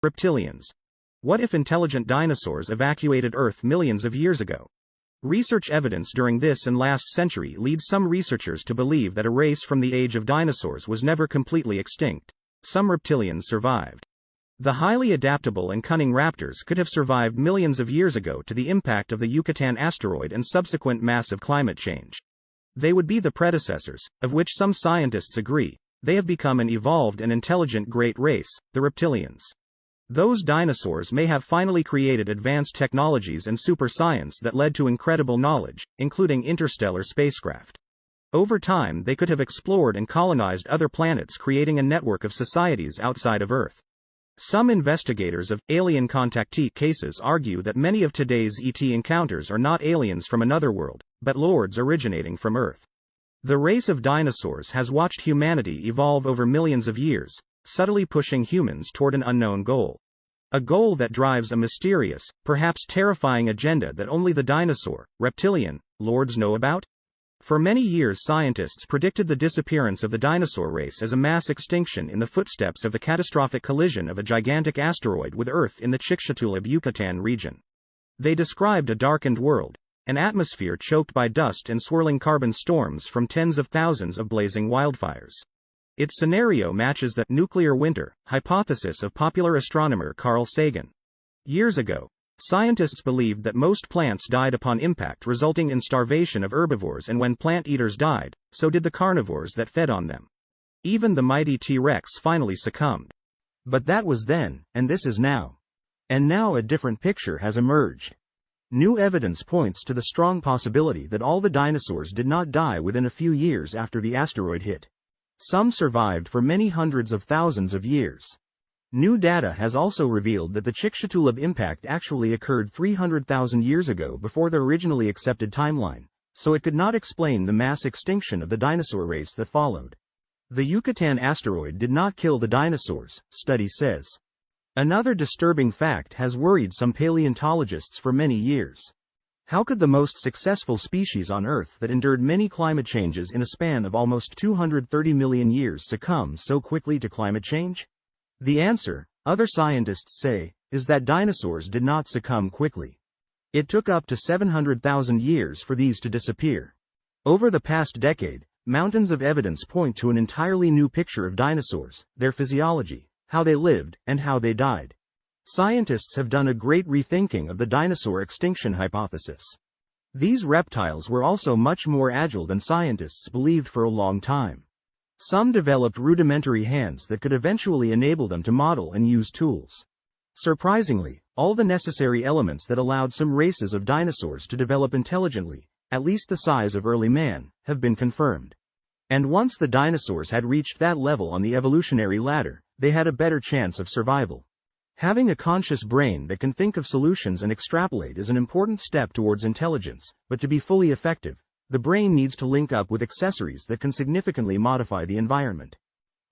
Reptilians. What if intelligent dinosaurs evacuated Earth millions of years ago? Research evidence during this and last century leads some researchers to believe that a race from the age of dinosaurs was never completely extinct. Some reptilians survived. The highly adaptable and cunning raptors could have survived millions of years ago to the impact of the Yucatan asteroid and subsequent massive climate change. They would be the predecessors, of which some scientists agree. They have become an evolved and intelligent great race, the reptilians. Those dinosaurs may have finally created advanced technologies and super science that led to incredible knowledge, including interstellar spacecraft. Over time, they could have explored and colonized other planets, creating a network of societies outside of Earth. Some investigators of alien contactee cases argue that many of today's ET encounters are not aliens from another world, but lords originating from Earth. The race of dinosaurs has watched humanity evolve over millions of years, subtly pushing humans toward an unknown goal. A goal that drives a mysterious, perhaps terrifying agenda that only the dinosaur, reptilian, lords know about? For many years, scientists predicted the disappearance of the dinosaur race as a mass extinction in the footsteps of the catastrophic collision of a gigantic asteroid with Earth in the Chicxulub-Yucatan region. They described a darkened world, an atmosphere choked by dust and swirling carbon storms from tens of thousands of blazing wildfires. Its scenario matches the nuclear winter hypothesis of popular astronomer Carl Sagan. Years ago, scientists believed that most plants died upon impact, resulting in starvation of herbivores, and when plant eaters died, so did the carnivores that fed on them. Even the mighty T-Rex finally succumbed. But that was then, and this is now. And now a different picture has emerged. New evidence points to the strong possibility that all the dinosaurs did not die within a few years after the asteroid hit. Some survived for many hundreds of thousands of years. New data has also revealed that the Chicxulub impact actually occurred 300,000 years ago before the originally accepted timeline, so it could not explain the mass extinction of the dinosaur race that followed. The Yucatan asteroid did not kill the dinosaurs, study says. Another disturbing fact has worried some paleontologists for many years. How could the most successful species on Earth that endured many climate changes in a span of almost 230 million years succumb so quickly to climate change? The answer, other scientists say, is that dinosaurs did not succumb quickly. It took up to 700,000 years for these to disappear. Over the past decade, mountains of evidence point to an entirely new picture of dinosaurs, their physiology, how they lived, and how they died. Scientists have done a great rethinking of the dinosaur extinction hypothesis. These reptiles were also much more agile than scientists believed for a long time. Some developed rudimentary hands that could eventually enable them to model and use tools. Surprisingly, all the necessary elements that allowed some races of dinosaurs to develop intelligently, at least the size of early man, have been confirmed. And once the dinosaurs had reached that level on the evolutionary ladder, they had a better chance of survival. Having a conscious brain that can think of solutions and extrapolate is an important step towards intelligence, but to be fully effective, the brain needs to link up with accessories that can significantly modify the environment.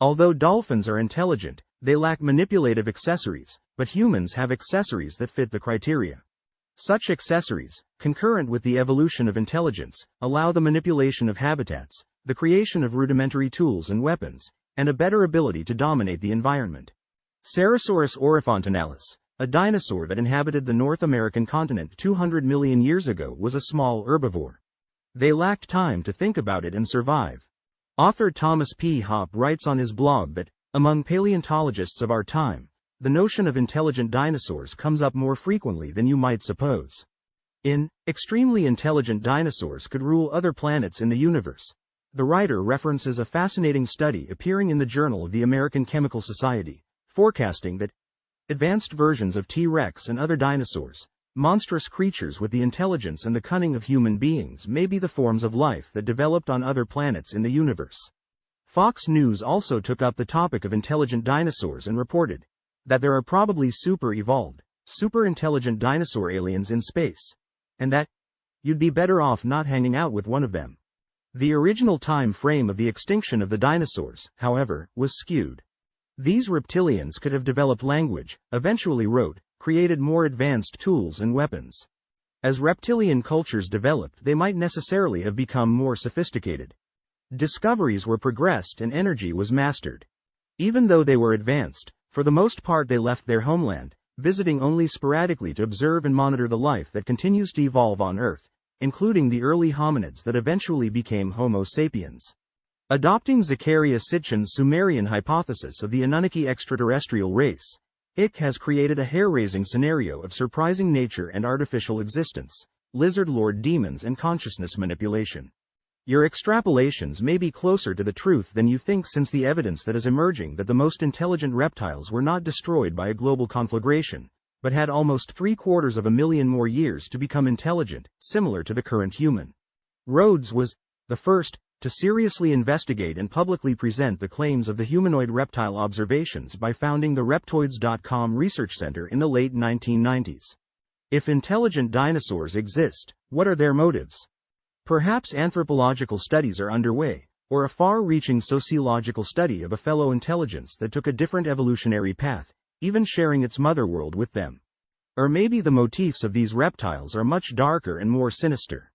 Although dolphins are intelligent, they lack manipulative accessories, but humans have accessories that fit the criteria. Such accessories, concurrent with the evolution of intelligence, allow the manipulation of habitats, the creation of rudimentary tools and weapons, and a better ability to dominate the environment. Ceratosaurus orifontinalis, a dinosaur that inhabited the North American continent 200 million years ago, was a small herbivore. They lacked time to think about it and survive. Author Thomas P. Hoppe writes on his blog that, among paleontologists of our time, the notion of intelligent dinosaurs comes up more frequently than you might suppose. In Extremely Intelligent Dinosaurs Could Rule Other Planets in the Universe, the writer references a fascinating study appearing in the Journal of the American Chemical Society, forecasting that advanced versions of T-Rex and other dinosaurs, monstrous creatures with the intelligence and the cunning of human beings, may be the forms of life that developed on other planets in the universe. Fox News also took up the topic of intelligent dinosaurs and reported that there are probably super-evolved, super-intelligent dinosaur aliens in space, and that you'd be better off not hanging out with one of them. The original time frame of the extinction of the dinosaurs, however, was skewed. These reptilians could have developed language, eventually wrote, created more advanced tools and weapons. As reptilian cultures developed, they might necessarily have become more sophisticated. Discoveries were progressed and energy was mastered. Even though they were advanced, For the most part they left their homeland, visiting only sporadically to observe and monitor the life that continues to evolve on Earth, including the early hominids that eventually became Homo sapiens. Adopting Zakaria Sitchin's Sumerian hypothesis of the Anunnaki extraterrestrial race, it has created a hair-raising scenario of surprising nature and artificial existence, lizard lord demons and consciousness manipulation. Your extrapolations may be closer to the truth than you think, since the evidence that is emerging that the most intelligent reptiles were not destroyed by a global conflagration, but had almost 750,000 more years to become intelligent, similar to the current human. Rhodes was the first to seriously investigate and publicly present the claims of the humanoid reptile observations by founding the Reptoids.com research center in the late 1990s. If intelligent dinosaurs exist, what are their motives? Perhaps anthropological studies are underway, or a far-reaching sociological study of a fellow intelligence that took a different evolutionary path, even sharing its mother world with them. Or maybe the motifs of these reptiles are much darker and more sinister.